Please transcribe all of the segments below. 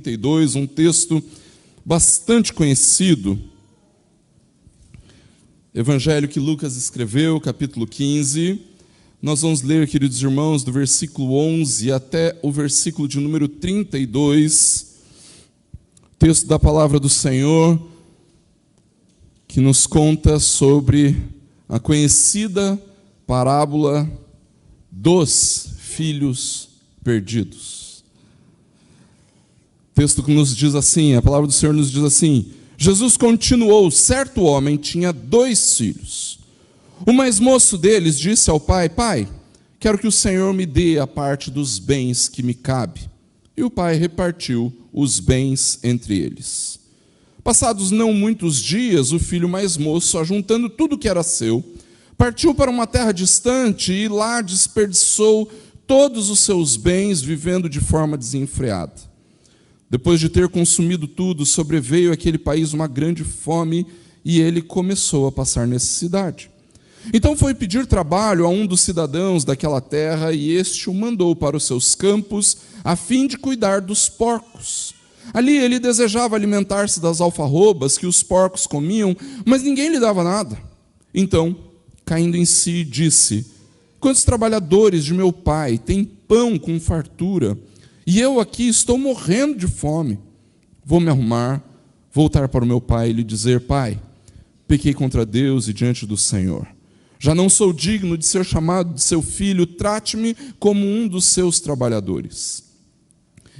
32, um texto bastante conhecido, Evangelho que Lucas escreveu, capítulo 15. Nós vamos ler, queridos irmãos, do versículo 11 até o versículo de número 32, texto da palavra do Senhor, que nos conta sobre a conhecida parábola dos filhos perdidos. O texto que nos diz assim, a palavra do Senhor nos diz assim: Jesus continuou, certo homem tinha 2 filhos. O mais moço deles disse ao pai: Pai, quero que o Senhor me dê a parte dos bens que me cabe. E o pai repartiu os bens entre eles. Passados não muitos dias, o filho mais moço, ajuntando tudo que era seu, partiu para uma terra distante e lá desperdiçou todos os seus bens, vivendo de forma desenfreada. Depois de ter consumido tudo, sobreveio àquele país uma grande fome e ele começou a passar necessidade. Então foi pedir trabalho a um dos cidadãos daquela terra e este o mandou para os seus campos a fim de cuidar dos porcos. Ali ele desejava alimentar-se das alfarrobas que os porcos comiam, mas ninguém lhe dava nada. Então, caindo em si, disse: Quantos trabalhadores de meu pai têm pão com fartura, e eu aqui estou morrendo de fome. Vou me arrumar, voltar para o meu pai e lhe dizer: Pai, pequei contra Deus e diante do Senhor. Já não sou digno de ser chamado de seu filho, trate-me como um dos seus trabalhadores.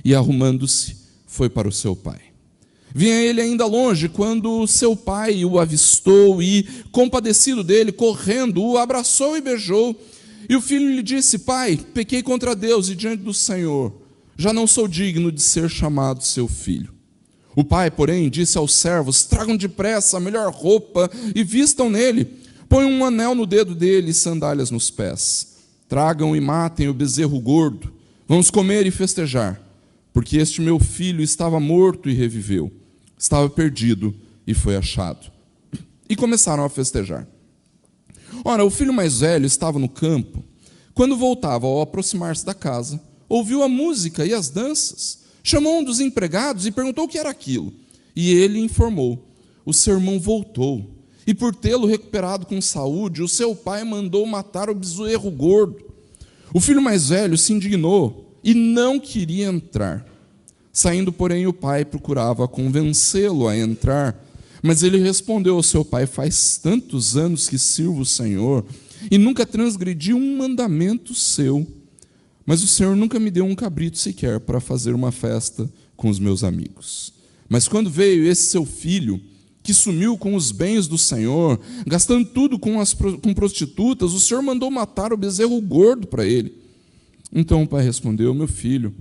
E arrumando-se, foi para o seu pai. Vinha ele ainda longe, quando seu pai o avistou e, compadecido dele, correndo, o abraçou e beijou. E o filho lhe disse: Pai, pequei contra Deus e diante do Senhor. Já não sou digno de ser chamado seu filho. O pai, porém, disse aos servos: Tragam depressa a melhor roupa e vistam nele. Põem um anel no dedo dele e sandálias nos pés. Tragam e matem o bezerro gordo. Vamos comer e festejar, porque este meu filho estava morto e reviveu. Estava perdido e foi achado. E começaram a festejar. Ora, o filho mais velho estava no campo. Quando voltava, ao aproximar-se da casa, ouviu a música e as danças. Chamou um dos empregados e perguntou o que era aquilo. E ele informou: o seu irmão voltou, e por tê-lo recuperado com saúde, o seu pai mandou matar o bezerro gordo. O filho mais velho se indignou e não queria entrar. Saindo, porém, o pai procurava convencê-lo a entrar, mas ele respondeu ao seu pai: Faz tantos anos que sirvo o Senhor e nunca transgredi um mandamento seu. Mas o Senhor nunca me deu um cabrito sequer para fazer uma festa com os meus amigos. Mas quando veio esse seu filho, que sumiu com os bens do Senhor, gastando tudo com prostitutas, o Senhor mandou matar o bezerro gordo para ele. Então o pai respondeu: Meu filho,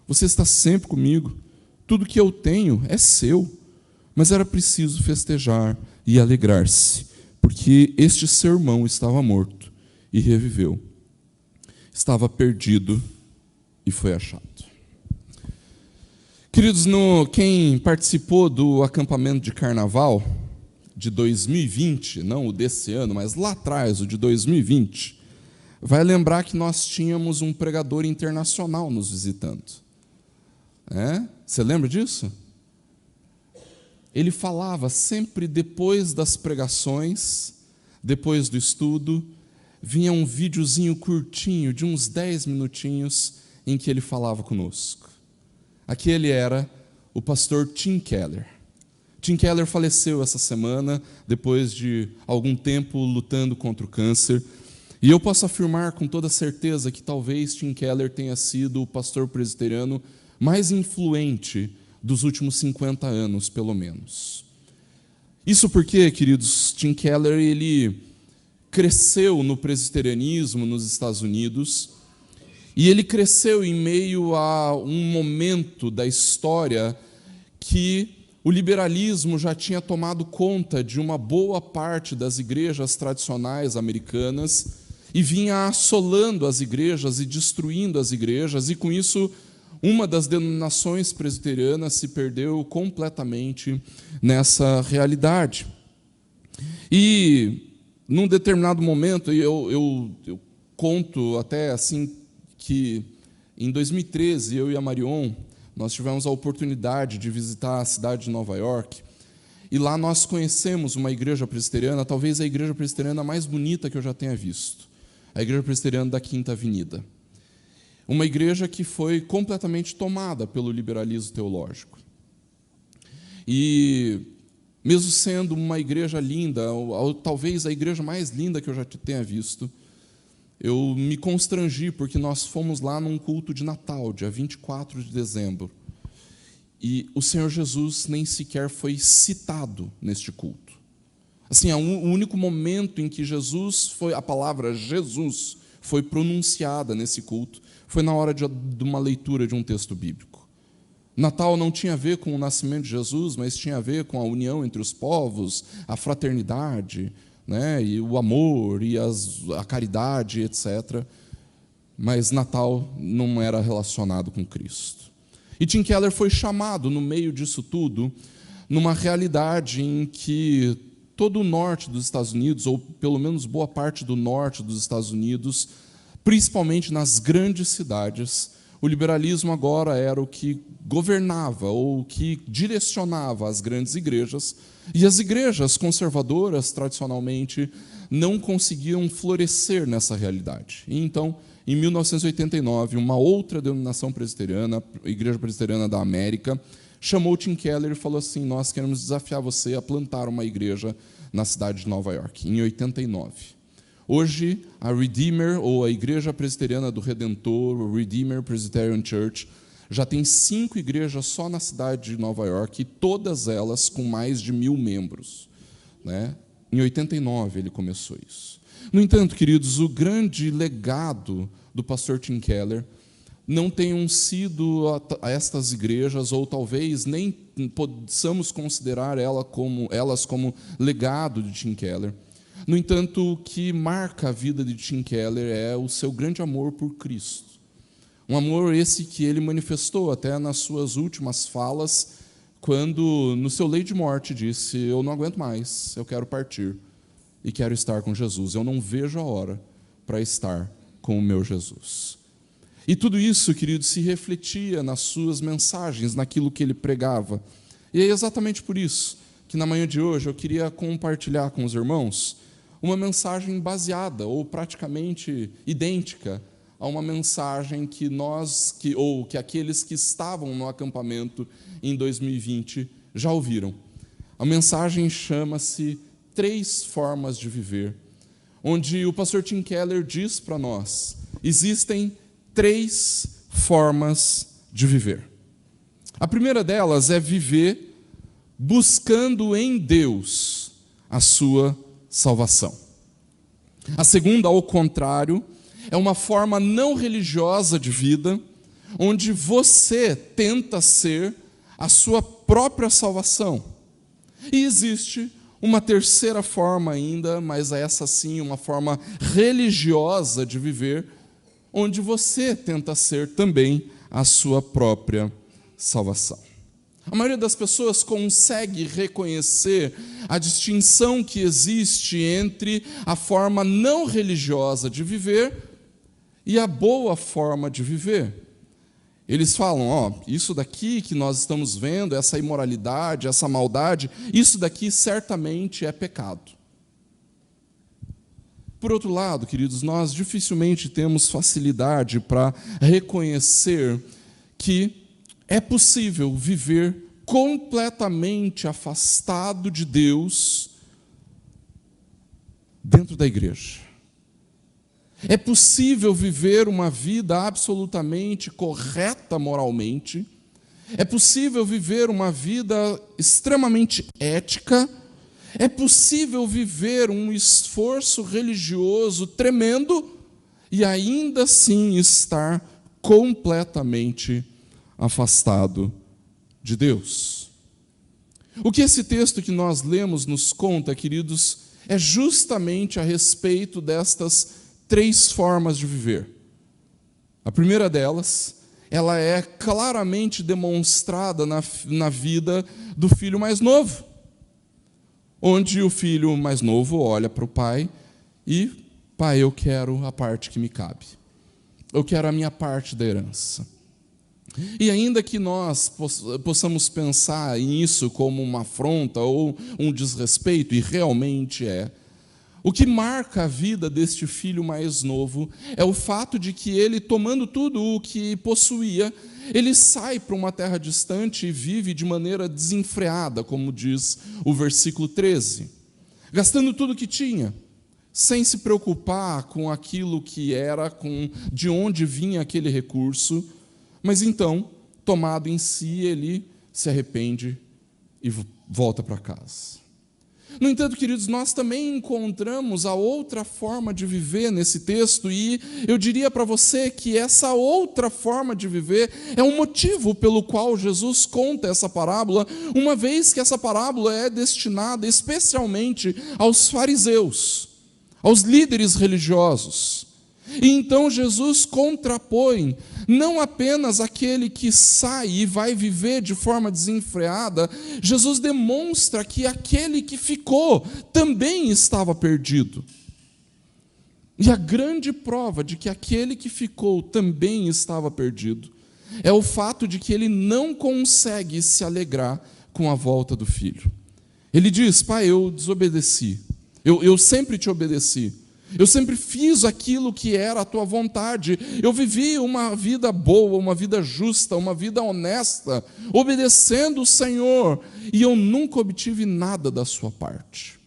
você está sempre comigo, tudo que eu tenho é seu. Mas era preciso festejar e alegrar-se, porque este seu irmão estava morto e reviveu. Estava perdido e foi achado. Queridos, quem participou do acampamento de carnaval de 2020, não o desse ano, mas lá atrás, o de 2020, vai lembrar que nós tínhamos um pregador internacional nos visitando. Você lembra disso? Ele falava sempre depois das pregações, depois do estudo, vinha um videozinho curtinho, de uns 10 minutinhos, em que ele falava conosco. Aquele era o pastor Tim Keller. Tim Keller faleceu essa semana, depois de algum tempo lutando contra o câncer. E eu posso afirmar com toda certeza que talvez Tim Keller tenha sido o pastor presbiteriano mais influente dos últimos 50 anos, pelo menos. Isso porque, queridos, Tim Keller, ele cresceu no presbiterianismo nos Estados Unidos, e ele cresceu em meio a um momento da história que o liberalismo já tinha tomado conta de uma boa parte das igrejas tradicionais americanas e vinha assolando as igrejas e destruindo as igrejas, e com isso uma das denominações presbiterianas se perdeu completamente nessa realidade. E num determinado momento, eu conto até assim que em 2013, eu e a Marion, nós tivemos a oportunidade de visitar a cidade de Nova York, e lá nós conhecemos uma igreja presbiteriana, talvez a igreja presbiteriana mais bonita que eu já tenha visto, a igreja presbiteriana da Quinta Avenida. Uma igreja que foi completamente tomada pelo liberalismo teológico. E, mesmo sendo uma igreja linda, ou talvez a igreja mais linda que eu já tenha visto, eu me constrangi, porque nós fomos lá num culto de Natal, dia 24 de dezembro, e o Senhor Jesus nem sequer foi citado neste culto. Assim, o único momento em que a palavra Jesus foi pronunciada nesse culto foi na hora de uma leitura de um texto bíblico. Natal não tinha a ver com o nascimento de Jesus, mas tinha a ver com a união entre os povos, a fraternidade, né, e o amor, e a caridade, etc. Mas Natal não era relacionado com Cristo. E Tim Keller foi chamado, no meio disso tudo, numa realidade em que todo o norte dos Estados Unidos, ou pelo menos boa parte do norte dos Estados Unidos, principalmente nas grandes cidades, o liberalismo agora era o que governava ou o que direcionava as grandes igrejas, e as igrejas conservadoras, tradicionalmente, não conseguiam florescer nessa realidade. E então, em 1989, uma outra denominação presbiteriana, a Igreja Presbiteriana da América, chamou Tim Keller e falou assim: nós queremos desafiar você a plantar uma igreja na cidade de Nova York, em 89. Hoje, a Redeemer, ou a Igreja Presbiteriana do Redentor, o Redeemer Presbyterian Church, já tem 5 igrejas só na cidade de Nova York, e todas elas com mais de 1.000 membros. Né? Em 89 ele começou isso. No entanto, queridos, o grande legado do pastor Tim Keller não tenham sido a estas igrejas, ou talvez nem possamos considerar elas como legado de Tim Keller. No entanto, o que marca a vida de Tim Keller é o seu grande amor por Cristo. Um amor esse que ele manifestou até nas suas últimas falas, quando, no seu leito de morte, disse: eu não aguento mais, eu quero partir e quero estar com Jesus. Eu não vejo a hora para estar com o meu Jesus. E tudo isso, querido, se refletia nas suas mensagens, naquilo que ele pregava. E é exatamente por isso que na manhã de hoje eu queria compartilhar com os irmãos uma mensagem baseada, ou praticamente idêntica, a uma mensagem que aqueles que estavam no acampamento em 2020 já ouviram. A mensagem chama-se 3 Formas de Viver, onde o pastor Tim Keller diz para nós: existem 3 formas de viver. A primeira delas é viver buscando em Deus a sua salvação. A segunda, ao contrário, é uma forma não religiosa de vida, onde você tenta ser a sua própria salvação. E existe uma terceira forma ainda, mas essa sim, uma forma religiosa de viver, onde você tenta ser também a sua própria salvação. A maioria das pessoas consegue reconhecer a distinção que existe entre a forma não religiosa de viver e a boa forma de viver. Eles falam: isso daqui que nós estamos vendo, essa imoralidade, essa maldade, isso daqui certamente é pecado. Por outro lado, queridos, nós dificilmente temos facilidade para reconhecer que é possível viver completamente afastado de Deus dentro da igreja. É possível viver uma vida absolutamente correta moralmente. É possível viver uma vida extremamente ética. É possível viver um esforço religioso tremendo e ainda assim estar completamente afastado de Deus. O que esse texto que nós lemos nos conta, queridos, é justamente a respeito destas 3 formas de viver. A primeira delas, ela é claramente demonstrada na vida do filho mais novo, onde o filho mais novo olha para o pai e: pai, eu quero a parte que me cabe. Eu quero a minha parte da herança. E ainda que nós possamos pensar nisso como uma afronta ou um desrespeito, e realmente é, o que marca a vida deste filho mais novo é o fato de que ele, tomando tudo o que possuía, ele sai para uma terra distante e vive de maneira desenfreada, como diz o versículo 13, gastando tudo o que tinha, sem se preocupar com aquilo que era, com de onde vinha aquele recurso, mas então, tomado em si, ele se arrepende e volta para casa. No entanto, queridos, nós também encontramos a outra forma de viver nesse texto, e eu diria para você que essa outra forma de viver é um motivo pelo qual Jesus conta essa parábola, uma vez que essa parábola é destinada especialmente aos fariseus, aos líderes religiosos. E então Jesus contrapõe não apenas aquele que sai e vai viver de forma desenfreada, Jesus demonstra que aquele que ficou também estava perdido. E a grande prova de que aquele que ficou também estava perdido é o fato de que ele não consegue se alegrar com a volta do filho. Ele diz: pai, eu desobedeci, eu sempre te obedeci. Eu sempre fiz aquilo que era a tua vontade. Eu vivi uma vida boa, uma vida justa, uma vida honesta, obedecendo o Senhor. E eu nunca obtive nada da sua parte.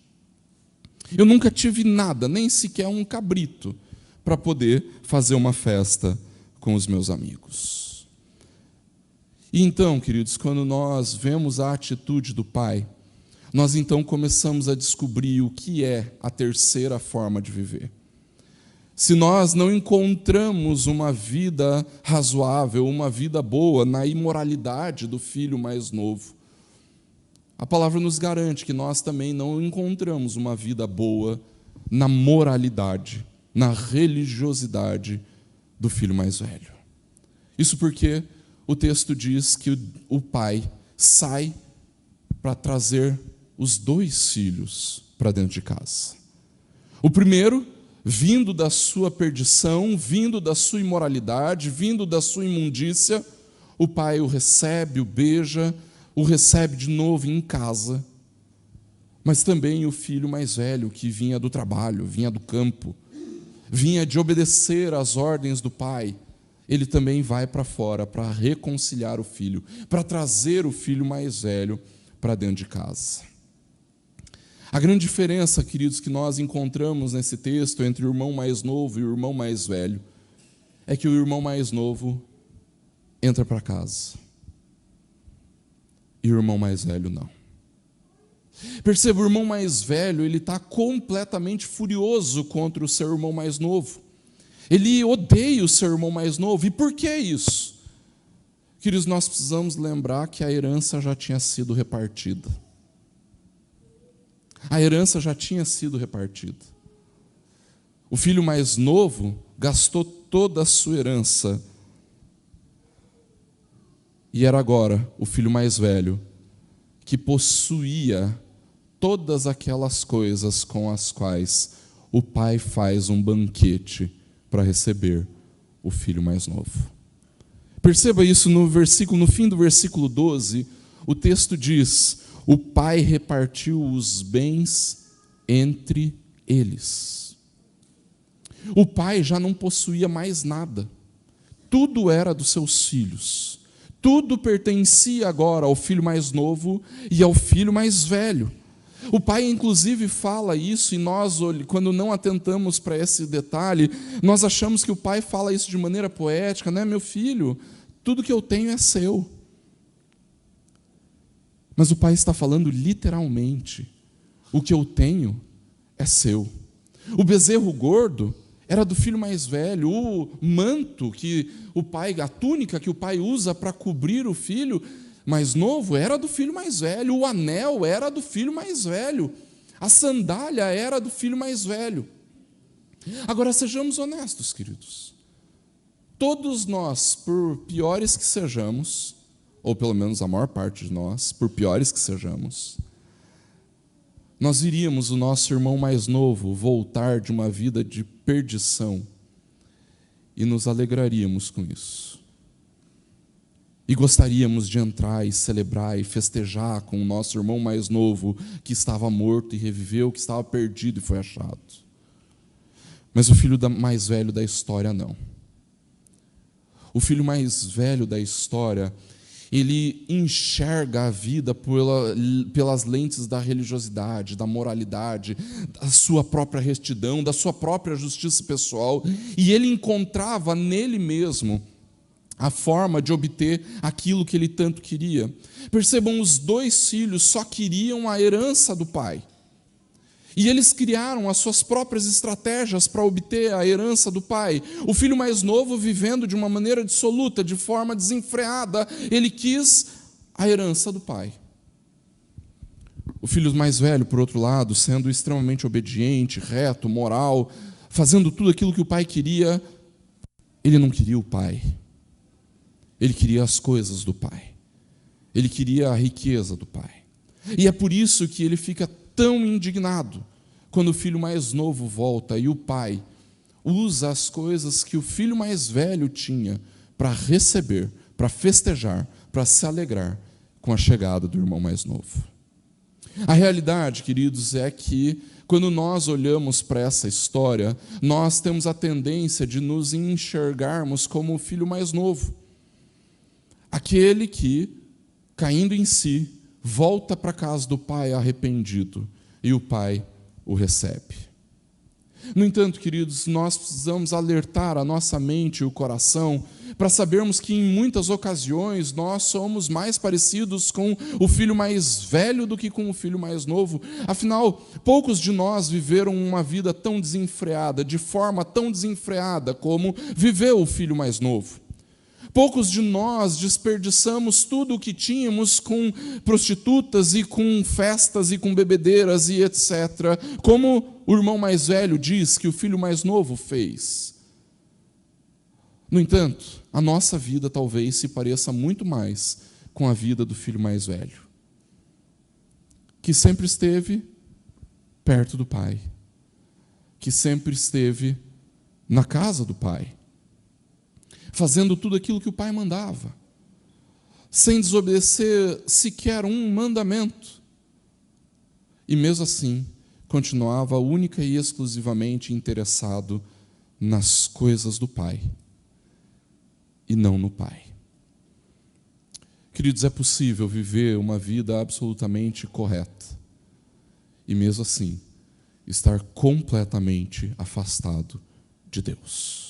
Eu nunca tive nada, nem sequer um cabrito, para poder fazer uma festa com os meus amigos. E então, queridos, quando nós vemos a atitude do pai, nós então começamos a descobrir o que é a terceira forma de viver. Se nós não encontramos uma vida razoável, uma vida boa na imoralidade do filho mais novo, a palavra nos garante que nós também não encontramos uma vida boa na moralidade, na religiosidade do filho mais velho. Isso porque o texto diz que o pai sai para trazer os dois filhos para dentro de casa. O primeiro, vindo da sua perdição, vindo da sua imoralidade, vindo da sua imundícia, o pai o recebe, o beija, o recebe de novo em casa. Mas também o filho mais velho, que vinha do trabalho, vinha do campo, vinha de obedecer às ordens do pai, ele também vai para fora para reconciliar o filho, para trazer o filho mais velho para dentro de casa. A grande diferença, queridos, que nós encontramos nesse texto entre o irmão mais novo e o irmão mais velho é que o irmão mais novo entra para casa e o irmão mais velho não. Perceba, o irmão mais velho, ele está completamente furioso contra o seu irmão mais novo. Ele odeia o seu irmão mais novo. E por que isso? Queridos, nós precisamos lembrar que a herança já tinha sido repartida. A herança já tinha sido repartida. O filho mais novo gastou toda a sua herança. E era agora o filho mais velho que possuía todas aquelas coisas com as quais o pai faz um banquete para receber o filho mais novo. Perceba isso no fim do versículo 12, o texto diz: o pai repartiu os bens entre eles. O pai já não possuía mais nada. Tudo era dos seus filhos. Tudo pertencia agora ao filho mais novo e ao filho mais velho. O pai, inclusive, fala isso, e nós, quando não atentamos para esse detalhe, nós achamos que o pai fala isso de maneira poética, né? Meu filho, tudo que eu tenho é seu. Mas o pai está falando literalmente: o que eu tenho é seu. O bezerro gordo era do filho mais velho, o manto que o pai, a túnica que o pai usa para cobrir o filho mais novo era do filho mais velho, o anel era do filho mais velho, a sandália era do filho mais velho. Agora, sejamos honestos, queridos. Todos nós, por piores que sejamos, ou pelo menos a maior parte de nós, por piores que sejamos, nós viríamos o nosso irmão mais novo voltar de uma vida de perdição e nos alegraríamos com isso. E gostaríamos de entrar e celebrar e festejar com o nosso irmão mais novo, que estava morto e reviveu, que estava perdido e foi achado. Mas o filho mais velho da história não. O filho mais velho da história, ele enxerga a vida pelas lentes da religiosidade, da moralidade, da sua própria retidão, da sua própria justiça pessoal, e ele encontrava nele mesmo a forma de obter aquilo que ele tanto queria. Percebam, os dois filhos só queriam a herança do pai. E eles criaram as suas próprias estratégias para obter a herança do pai. O filho mais novo, vivendo de uma maneira dissoluta, de forma desenfreada, ele quis a herança do pai. O filho mais velho, por outro lado, sendo extremamente obediente, reto, moral, fazendo tudo aquilo que o pai queria, ele não queria o pai. Ele queria as coisas do pai. Ele queria a riqueza do pai. E é por isso que ele fica tão indignado quando o filho mais novo volta e o pai usa as coisas que o filho mais velho tinha para receber, para festejar, para se alegrar com a chegada do irmão mais novo. A realidade, queridos, é que quando nós olhamos para essa história, nós temos a tendência de nos enxergarmos como o filho mais novo. Aquele que, caindo em si, volta para a casa do pai arrependido, e o pai o recebe. No entanto, queridos, nós precisamos alertar a nossa mente e o coração para sabermos que em muitas ocasiões nós somos mais parecidos com o filho mais velho do que com o filho mais novo. Afinal, poucos de nós viveram uma vida tão desenfreada, de forma tão desenfreada como viveu o filho mais novo. Poucos de nós desperdiçamos tudo o que tínhamos com prostitutas e com festas e com bebedeiras e etc., como o irmão mais velho diz que o filho mais novo fez. No entanto, a nossa vida talvez se pareça muito mais com a vida do filho mais velho, que sempre esteve perto do pai, que sempre esteve na casa do pai, fazendo tudo aquilo que o pai mandava, sem desobedecer sequer um mandamento. E mesmo assim, continuava única e exclusivamente interessado nas coisas do pai, e não no pai. Queridos, é possível viver uma vida absolutamente correta, e mesmo assim, estar completamente afastado de Deus.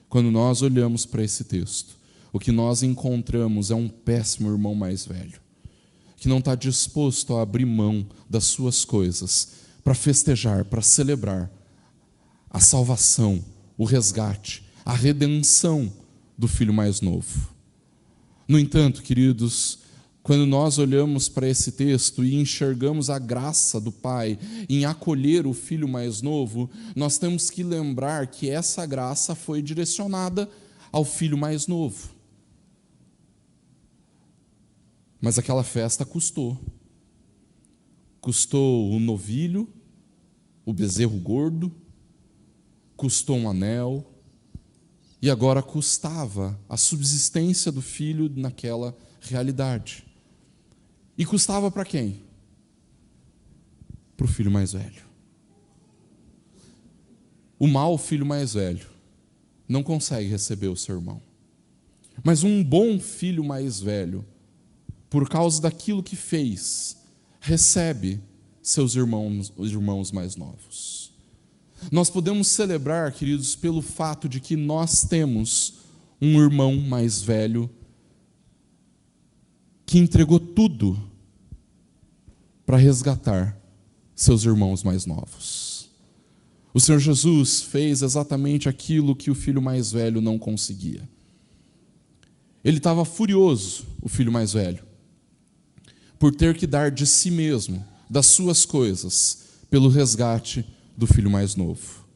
Quando nós olhamos para esse texto, o que nós encontramos é um péssimo irmão mais velho, que não está disposto a abrir mão das suas coisas para festejar, para celebrar a salvação, o resgate, a redenção do filho mais novo. No entanto, queridos, quando nós olhamos para esse texto e enxergamos a graça do pai em acolher o filho mais novo, nós temos que lembrar que essa graça foi direcionada ao filho mais novo. Mas aquela festa custou. Custou o novilho, o bezerro gordo, custou um anel, e agora custava a subsistência do filho naquela realidade. E custava para quem? Para o filho mais velho. O mau filho mais velho não consegue receber o seu irmão. Mas um bom filho mais velho, por causa daquilo que fez, recebe seus irmãos, os irmãos mais novos. Nós podemos celebrar, queridos, pelo fato de que nós temos um irmão mais velho que entregou tudo para resgatar seus irmãos mais novos. O Senhor Jesus fez exatamente aquilo que o filho mais velho não conseguia. Ele estava furioso, o filho mais velho, por ter que dar de si mesmo, das suas coisas, pelo resgate do filho mais novo.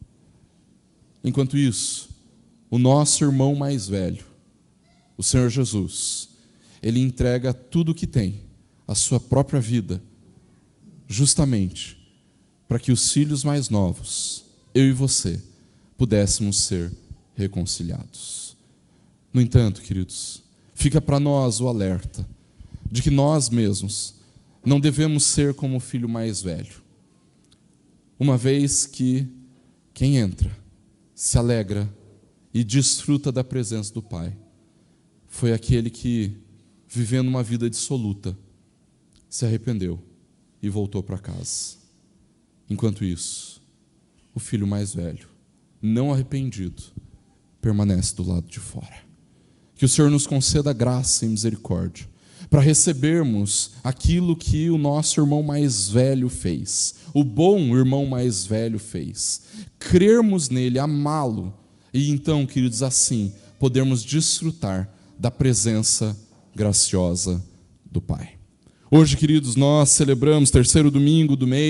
Enquanto isso, o nosso irmão mais velho, o Senhor Jesus, ele entrega tudo o que tem, a sua própria vida, justamente para que os filhos mais novos, eu e você, pudéssemos ser reconciliados. No entanto, queridos, fica para nós o alerta de que nós mesmos não devemos ser como o filho mais velho, uma vez que quem entra, se alegra e desfruta da presença do Pai, foi aquele que, vivendo uma vida dissoluta, se arrependeu e voltou para casa. Enquanto isso, o filho mais velho, não arrependido, permanece do lado de fora. Que o Senhor nos conceda graça e misericórdia para recebermos aquilo que o nosso irmão mais velho fez, o bom irmão mais velho fez, crermos nele, amá-lo, e então, queridos, assim, podermos desfrutar da presença graciosa do Pai. Hoje, queridos, nós celebramos terceiro domingo do mês,